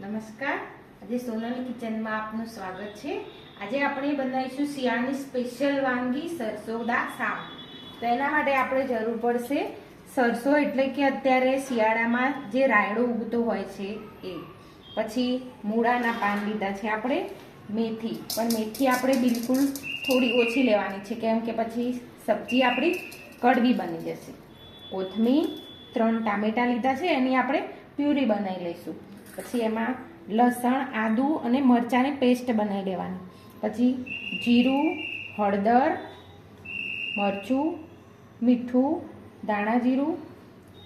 નમસ્કાર, આજે સોનલ કિચનમાં આપનું સ્વાગત છે। આજે આપણે બનાવીશું શિયાળાની સ્પેશિયલ વાનગી સરસોદા શાક। તો એના માટે આપણે જરૂર પડશે સરસો, એટલે કે અત્યારે શિયાળામાં જે રાયડો ઉગતો હોય છે એ, પછી મૂળાના પાન લીધા છે આપણે, મેથી, પણ મેથી આપણે બિલકુલ થોડી ઓછી લેવાની છે, કેમ કે પછી સબ્જી આપણી કડવી બની જશે। કોથમીર, 3 ટામેટા લીધા છે, એની આપણે પ્યુરી બનાવી લઈશું। પછી એમાં લસણ, આદુ અને મરચાંની પેસ્ટ બનાવી લેવાની। પછી જીરું, હળદર, મરચું, મીઠું, ધાણા જીરું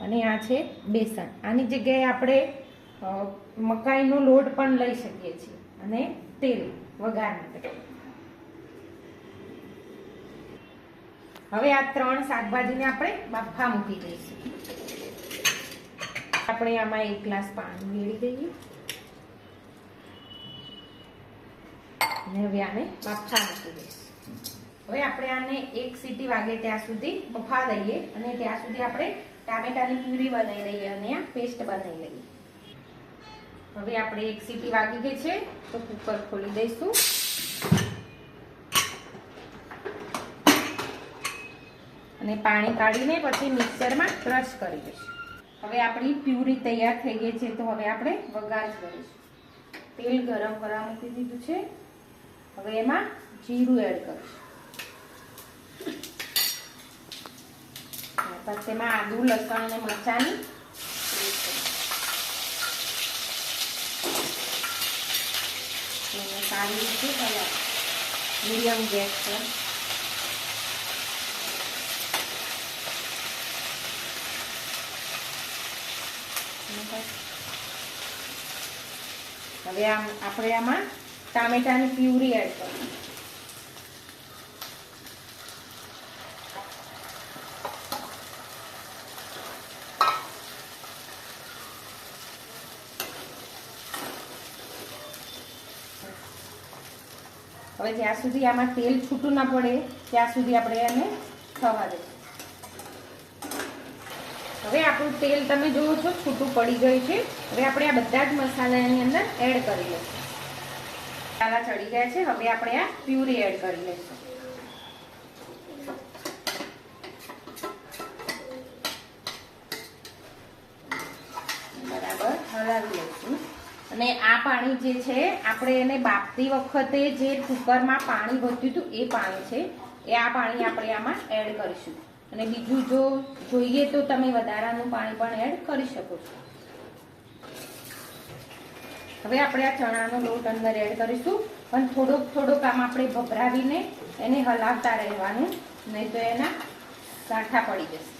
અને આ છે બેસન। આની જગ્યાએ આપણે મકાઈનો લોટ પણ લઈ શકીએ છીએ, અને તેલ વઘાર માટે। હવે આ 3 શાકભાજીને આપણે બાફા મૂકી દઈશું। આપણે આમાં 1 ગ્લાસ પાણી રેડી દઈએ અને હવે આને બાફા મૂકી દઈશું। હવે આપણે આને 1 સીટી વાગે ત્યાં સુધી બફા દઈએ, અને ત્યાં સુધી આપણે ટામેટાની પ્યુરી બનાવી લઈએ અને આ પેસ્ટ બનાવી લઈએ। હવે આપણે 1 સીટી વાગી ગઈ છે, તો કુકર ખોલી દઈશું અને પાણી કાઢીને પછી મિક્સરમાં ક્રશ કરી દઈશું। હવે આપણી પ્યુરી તૈયાર થઈ ગઈ છે, તો હવે આપણે વઘાર કરીશું। તેલ ગરમ કરવા મૂકી દીધું છે। હવે એમાં જીરું એડ કરીશું, પછી એમાં આદુ, લસણ અને મરચાંની પેસ્ટ સારી રીતે હલાવો, મીડિયમ ગેસ પર। હવે આપણે આમાં ટામેટાની પ્યુરી એડ કરીશું। હવે જ્યાં સુધી આમાં તેલ છૂટું ના પડે ત્યાં સુધી આપણે એને થવા દઈશું। હવે આપણું તેલ તમે જોવો છો છૂટું પડી ગયું છે। હવે આપણે આ બધા જ મસાલા એની અંદર એડ કરી લઈશું। મસાલા ચડી ગયા છે, હવે આપણે આ પ્યુરી એડ કરી લઈશું। બરાબર હલાવી લઈશું, અને આ પાણી જે છે આપણે એને બાફતી વખતે જે કુકરમાં પાણી વધ્યું હતું એ પાણી છે, એ આ પાણી આપણે આમાં એડ કરીશું। અને બીજું જો જોઈએ તો તમે વધારાનું પાણી પણ એડ કરી શકો છો। હવે આપણે આ ચણાનો લોટ અંદર એડ કરીશું, પણ થોડોક થોડોક આમ આપણે ભભરાવીને એને હલાવતા રહેવાનું, નહીં તો એના ગાંઠા પડી જશે।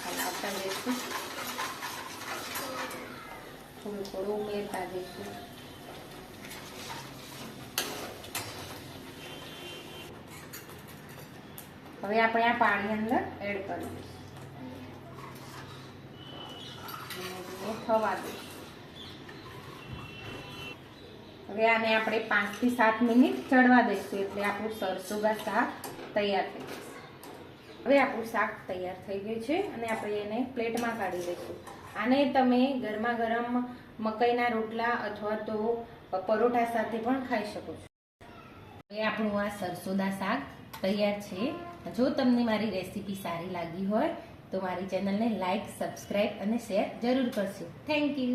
હલાવતા જઈશું, થોડું થોડું ઉમેરતા જઈશું। હવે આપણે આ પાણી અંદર એડ કરી દઈશું, થવા દઈશું। હવે આને આપણે 5 થી 7 મિનિટ ચડવા દઈશું, એટલે આપણું સરસોદા શાક તૈયાર થઈ જશે। હવે આપણું શાક તૈયાર થઈ ગયું છે, અને આપણે એને પ્લેટમાં કાઢી લઈશું। આને તમે ગરમા ગરમ મકાઈના રોટલા અથવા તો પરોઠા સાથે પણ ખાઈ શકો છો। હવે આપણું આ સરસોદા શાક તૈયાર છે। જો તમને મારી રેસીપી સારી લાગી હોય તો મારી ચેનલને લાઈક, સબસ્ક્રાઈબ અને શેર જરૂર કરશો। Thank you.